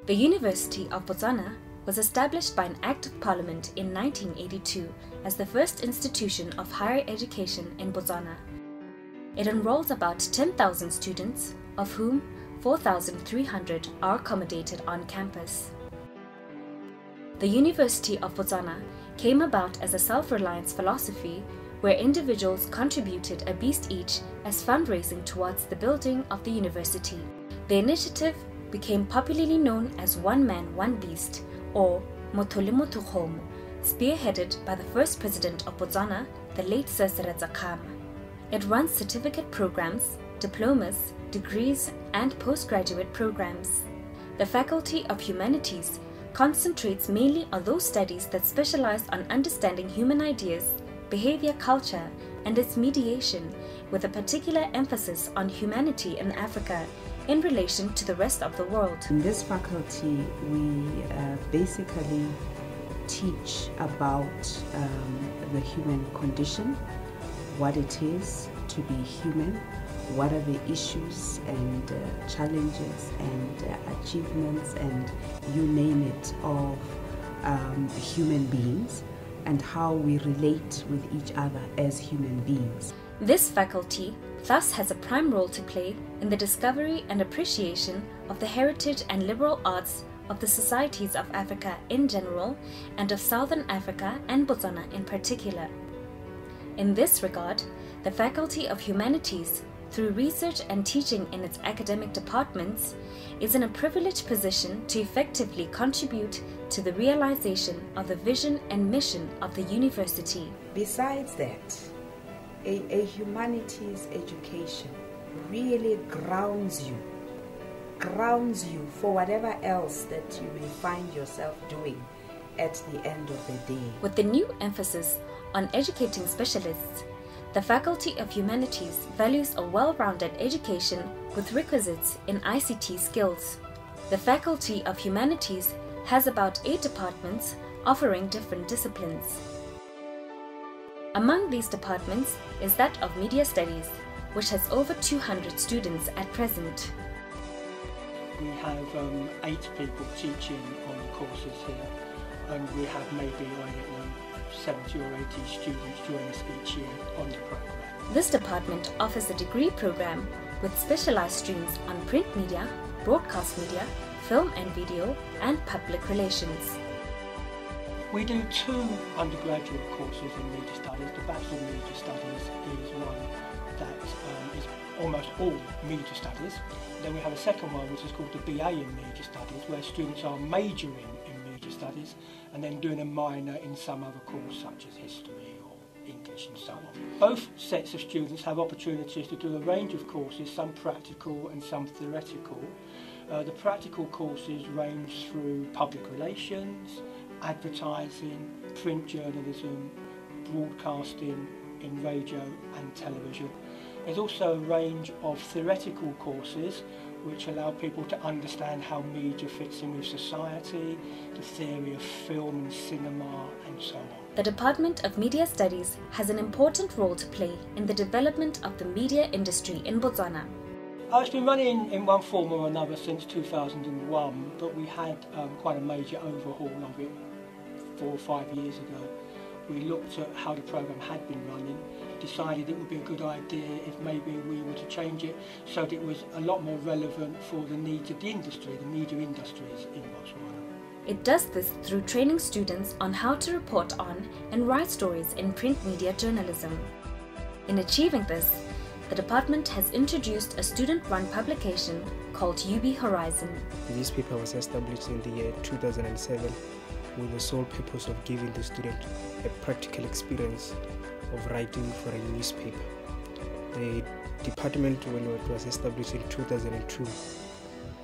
The University of Botswana was established by an Act of Parliament in 1982 as the first institution of higher education in Botswana. It enrolls about 10,000 students, of whom 4,300 are accommodated on campus. The University of Botswana came about as a self-reliance philosophy where individuals contributed a beast each as fundraising towards the building of the university. The initiative became popularly known as One Man, One Beast, or Motho le Motho Kgomo, spearheaded by the first president of Botswana, the late Sir Seretse Khama. It runs certificate programs, diplomas, degrees, and postgraduate programs. The Faculty of Humanities concentrates mainly on those studies that specialize on understanding human ideas, behavior, culture, and its mediation, with a particular emphasis on humanity in Africa in relation to the rest of the world. In this faculty, we basically teach about the human condition, what it is to be human, what are the issues and challenges and achievements and you name it of human beings, and how we relate with each other as human beings. This faculty thus has a prime role to play in the discovery and appreciation of the heritage and liberal arts of the societies of Africa in general and of Southern Africa and Botswana in particular. In this regard, the Faculty of Humanities, through research and teaching in its academic departments, is in a privileged position to effectively contribute to the realization of the vision and mission of the university. Besides that, a humanities education really grounds you for whatever else that you may find yourself doing at the end of the day. With the new emphasis on educating specialists, the Faculty of Humanities values a well-rounded education with requisites in ICT skills. The Faculty of Humanities has about 8 departments offering different disciplines. Among these departments is that of Media Studies, which has over 200 students at present. We have 8 people teaching on the courses here, and we have maybe, 70 or 80 students join us each year on the program. This department offers a degree program with specialized streams on print media, broadcast media, film and video, and public relations. We do 2 undergraduate courses in Media Studies. The Bachelor of Media Studies is one that is almost all Media Studies. Then we have a second one which is called the BA in Media Studies, where students are majoring in Media Studies and then doing a minor in some other course such as history or English and so on. Both sets of students have opportunities to do a range of courses, some practical and some theoretical. The practical courses range through public relations, advertising, print journalism, broadcasting in radio and television. There's also a range of theoretical courses which allow people to understand how media fits in with society, the theory of film and cinema, and so on. The Department of Media Studies has an important role to play in the development of the media industry in Botswana. It's been running in one form or another since 2001, but we had quite a major overhaul of it 4 or 5 years ago. We looked at how the programme had been running, decided it would be a good idea if maybe we were to change it so that it was a lot more relevant for the needs of the industry, the media industries in Botswana. It does this through training students on how to report on and write stories in print media journalism. In achieving this, the department has introduced a student-run publication called UB Horizon. This paper was established in the year 2007 with the sole purpose of giving the student a practical experience of writing for a newspaper. The department, when it was established in 2002,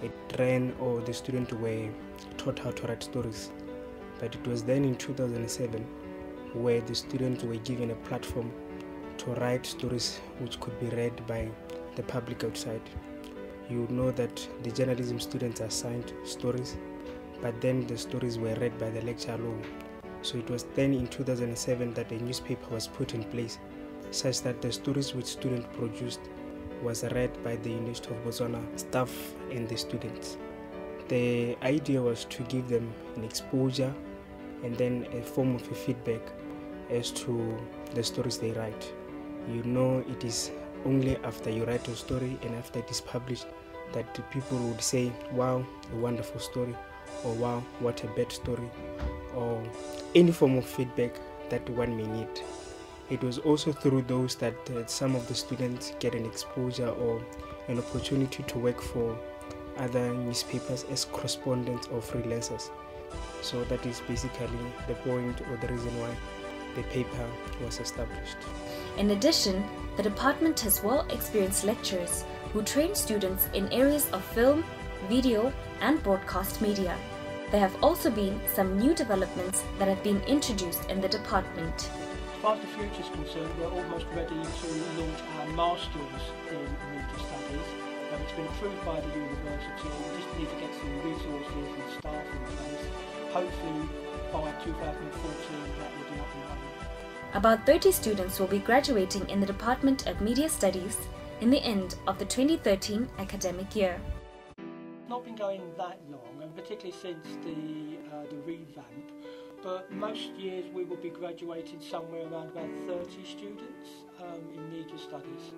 it ran, or the students were taught how to write stories. But it was then in 2007 where the students were given a platform to write stories which could be read by the public outside. You know that the journalism students are assigned stories, but then the stories were read by the lecturer alone. So it was then in 2007 that a newspaper was put in place, such that the stories which students produced was read by the University of Botswana staff and the students. The idea was to give them an exposure and then a form of a feedback as to the stories they write. You know, it is only after you write a story and after it is published that the people would say, wow, a wonderful story, or wow, what a bad story, or any form of feedback that one may need. It was also through those that some of the students get an exposure or an opportunity to work for other newspapers as correspondents or freelancers. So that is basically the point or the reason why the paper was established. In addition, the department has well-experienced lecturers who train students in areas of film, video, and broadcast media. There have also been some new developments that have been introduced in the department. As far as the future is concerned, we're almost ready to launch our Masters in Media Studies. It's been approved by the university. We just need to get some resources and staff in place. Hopefully by 2014 that will be up and running. About 30 students will be graduating in the Department of Media Studies in the end of the 2013 academic year. Not been going that long, and particularly since the revamp, but most years we will be graduating somewhere around about 30 students in media studies.